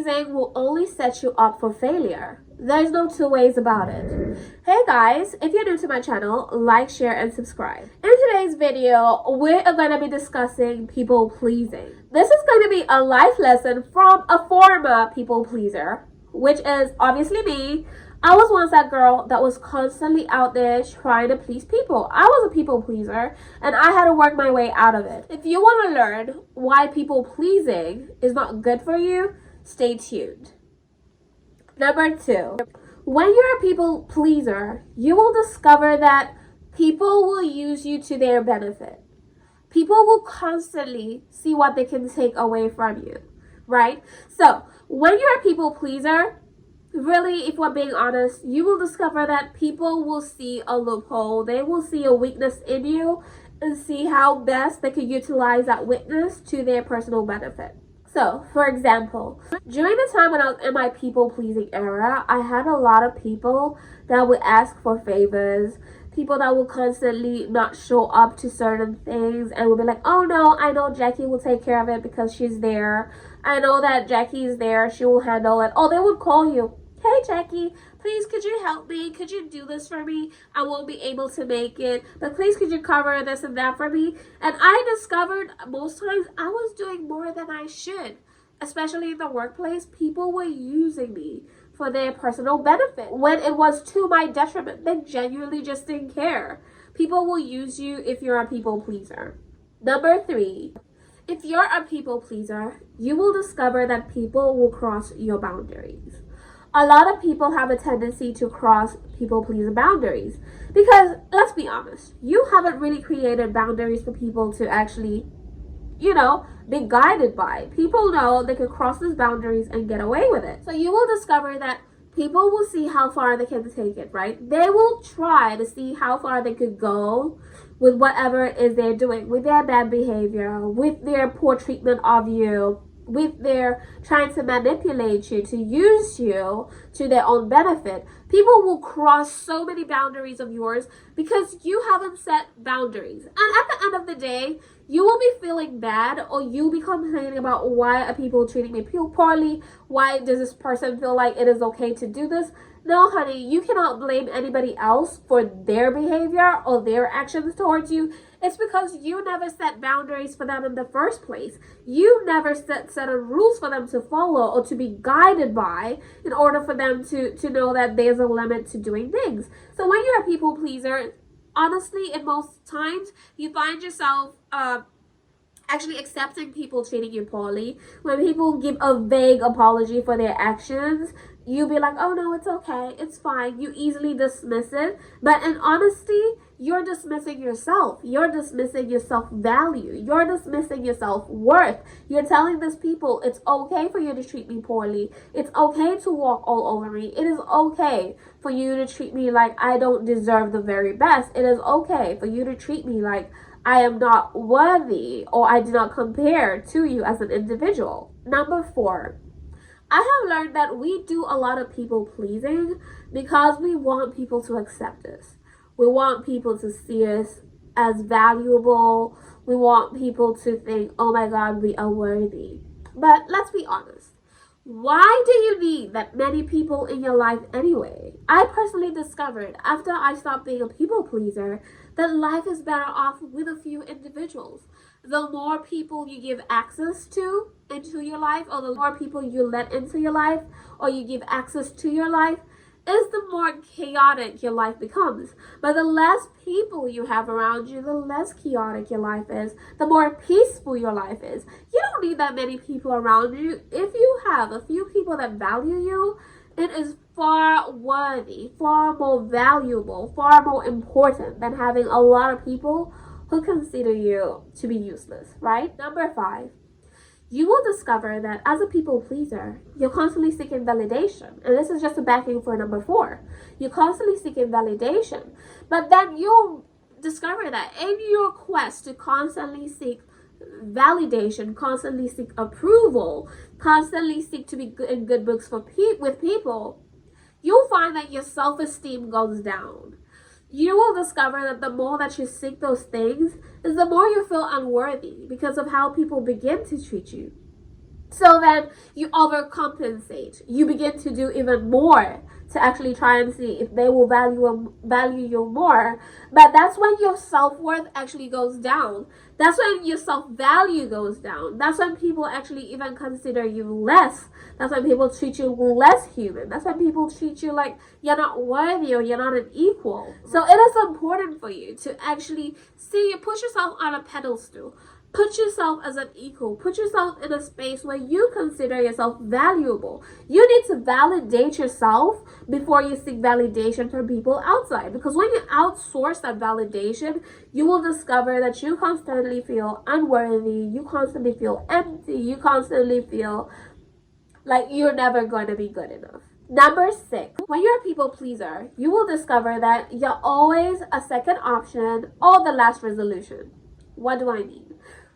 pleasing will only set you up for failure. There's no two ways about it. Hey guys, if you're new to my channel, like, share, and subscribe. In today's video, we're going to be discussing people pleasing. This is going to be a life lesson from a former people pleaser, which is obviously me. I was once that girl that was constantly out there trying to please people. I was a people pleaser and I had to work my way out of it. If you want to learn why people pleasing is not good for you, stay tuned. Number 2, when you're a people pleaser, you will discover that people will use you to their benefit. People will constantly see what they can take away from you, right? So when you're a people pleaser, really, if we're being honest, you will discover that people will see a loophole. They will see a weakness in you and see how best they can utilize that weakness to their personal benefit. So, for example, during the time when I was in my people-pleasing era, I had a lot of people that would ask for favors, people that will constantly not show up to certain things and will be like, oh no, I know Jackie will take care of it because she's there. I know that Jackie is there, she will handle it. Oh, they would call you. Hey Jackie, please could you help me? Could you do this for me? I won't be able to make it, but please could you cover this and that for me? And I discovered most times I was doing more than I should. Especially in the workplace, people were using me for their personal benefit when it was to my detriment. They genuinely just didn't care. People will use you if you're a people pleaser. Number 3, if you're a people pleaser, you will discover that people will cross your boundaries. A lot of people have a tendency to cross people pleaser boundaries because, let's be honest, you haven't really created boundaries for people to actually, be guided by. People know they can cross those boundaries and get away with it. So you will discover that people will see how far they can take it, right? They will try to see how far they could go with whatever it is they're doing, with their bad behavior, with their poor treatment of you, with their trying to manipulate you, to use you to their own benefit. People will cross so many boundaries of yours because you haven't set boundaries. And at the end of the day, you will be feeling bad, or you'll be complaining about why are people treating me poorly? Why does this person feel like it is okay to do this? No, honey, you cannot blame anybody else for their behavior or their actions towards you. It's because you never set boundaries for them in the first place. You never set rules for them to follow or to be guided by in order for them to know that there's a limit to doing things. So when you're a people pleaser, honestly, in most times, you find yourself actually accepting people treating you poorly. When people give a vague apology for their actions, you'll be like, oh no, it's okay, it's fine. You easily dismiss it. But in honesty, you're dismissing yourself. You're dismissing your self-value. You're dismissing your self-worth. You're telling these people, it's okay for you to treat me poorly. It's okay to walk all over me. It is okay for you to treat me like I don't deserve the very best. It is okay for you to treat me like I am not worthy or I do not compare to you as an individual. Number 4, I have learned that we do a lot of people pleasing because we want people to accept us. We want people to see us as valuable. We want people to think, oh my God, we are worthy. But let's be honest. Why do you need that many people in your life anyway? I personally discovered after I stopped being a people pleaser that life is better off with a few individuals. The more people you give access to into your life, or the more people you let into your life, or you give access to your life, is the more chaotic your life becomes. But the less people you have around you, the less chaotic your life is, the more peaceful your life is. You don't need that many people around you. If you have a few people that value you, it is far worthy, far more valuable, far more important than having a lot of people who consider you to be useless, right? Number 5. You will discover that as a people pleaser, you're constantly seeking validation. And this is just a backing for number 4. You're constantly seeking validation. But then you'll discover that in your quest to constantly seek validation, constantly seek approval, constantly seek to be good in good books with people, you'll find that your self-esteem goes down. You will discover that the more that you seek those things is the more you feel unworthy because of how people begin to treat you. So then you overcompensate. You begin to do even more to actually try and see if they will value you more. But that's when your self-worth actually goes down. That's when your self-value goes down. That's when people actually even consider you less. That's when people treat you less human. That's when people treat you like you're not worthy or you're not an equal. So it is important for you to actually see, put yourself on a pedestal. Put yourself as an equal. Put yourself in a space where you consider yourself valuable. You need to validate yourself before you seek validation from people outside. Because when you outsource that validation, you will discover that you constantly feel unworthy. You constantly feel empty. You constantly feel like you're never going to be good enough. Number 6, when you're a people pleaser, you will discover that you're always a second option or the last resolution. What do I mean?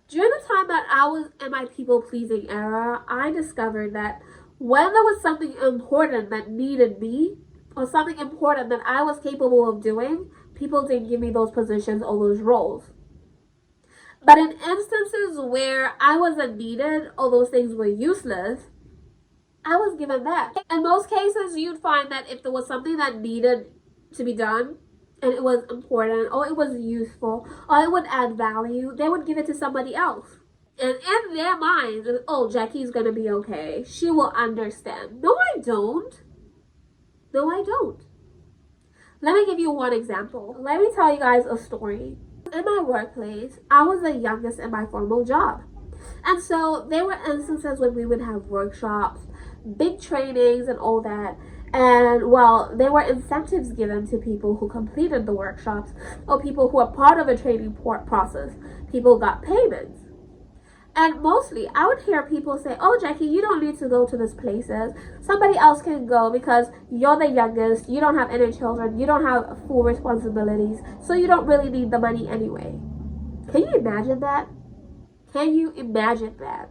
During the time that I was in my people-pleasing era, I discovered that when there was something important that needed me, or something important that I was capable of doing, people didn't give me those positions or those roles. But in instances where I wasn't needed or those things were useless, I was given that. In most cases, you'd find that if there was something that needed to be done, and it was important, or it was useful, or it would add value, they would give it to somebody else. And in their minds, oh, Jackie's gonna be okay. She will understand. No, I don't. No, I don't. Let me give you one example. Let me tell you guys a story. In my workplace, I was the youngest in my formal job. And so there were instances when we would have workshops, big trainings and all that. And well, there were incentives given to people who completed the workshops or people who were part of a training process. People got payments. And mostly, I would hear people say, oh, Jackie, you don't need to go to these places. Somebody else can go because you're the youngest. You don't have any children. You don't have full responsibilities. So you don't really need the money anyway. Can you imagine that? Can you imagine that?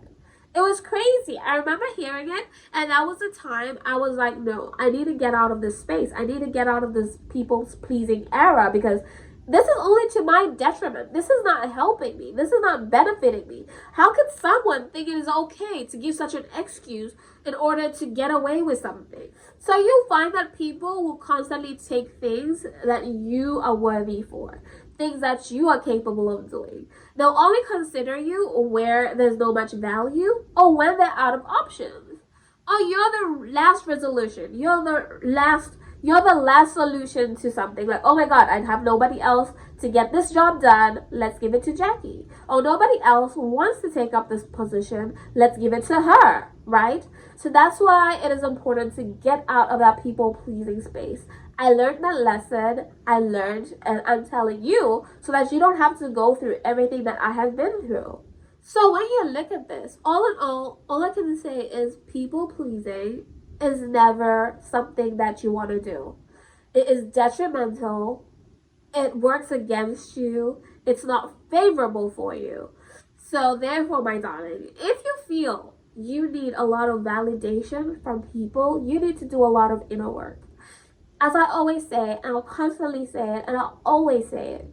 It was crazy. I remember hearing it, and that was the time I was like, no, I need to get out of this space. I need to get out of this people's pleasing era because this is only to my detriment. This is not helping me. This is not benefiting me. How could someone think it is okay to give such an excuse in order to get away with something? So you'll find that people will constantly take things that you are worthy for, things that you are capable of doing. They'll only consider you where there's no much value or when they're out of options. Oh, you're the last resolution. You're the last solution to something. Like, oh my God, I have nobody else to get this job done. Let's give it to Jackie. Oh, nobody else wants to take up this position. Let's give it to her, right? So that's why it is important to get out of that people-pleasing space. I learned that lesson. And I'm telling you so that you don't have to go through everything that I have been through. So when you look at this, all in all I can say is people-pleasing is never something that you want to do. It is detrimental. It works against you. It's not favorable for you. So therefore, my darling, if you feel you need a lot of validation from people, you need to do a lot of inner work. As I always say, and I'll constantly say it, and I'll always say it,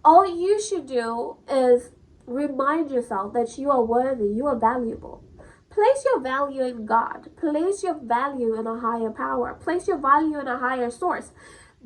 all you should do is remind yourself that you are worthy, you are valuable. Place your value in God. Place your value in a higher power. Place your value in a higher source.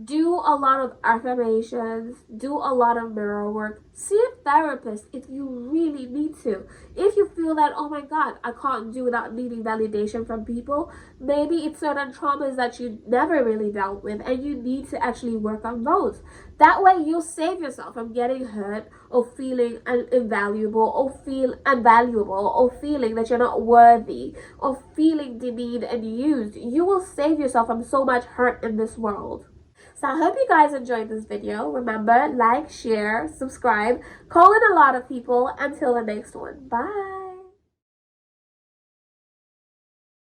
Do a lot of affirmations. Do a lot of mirror work. See a therapist if you really need to. If you feel that, oh my God, I can't do without needing validation from people, maybe it's certain traumas that you never really dealt with and you need to actually work on those. That way you'll save yourself from getting hurt or feeling invaluable or feel unvaluable or feeling that you're not worthy or feeling demeaned and used. You will save yourself from so much hurt in this world. So I hope you guys enjoyed this video. Remember, like, share, subscribe, call in a lot of people. Until the next one. Bye.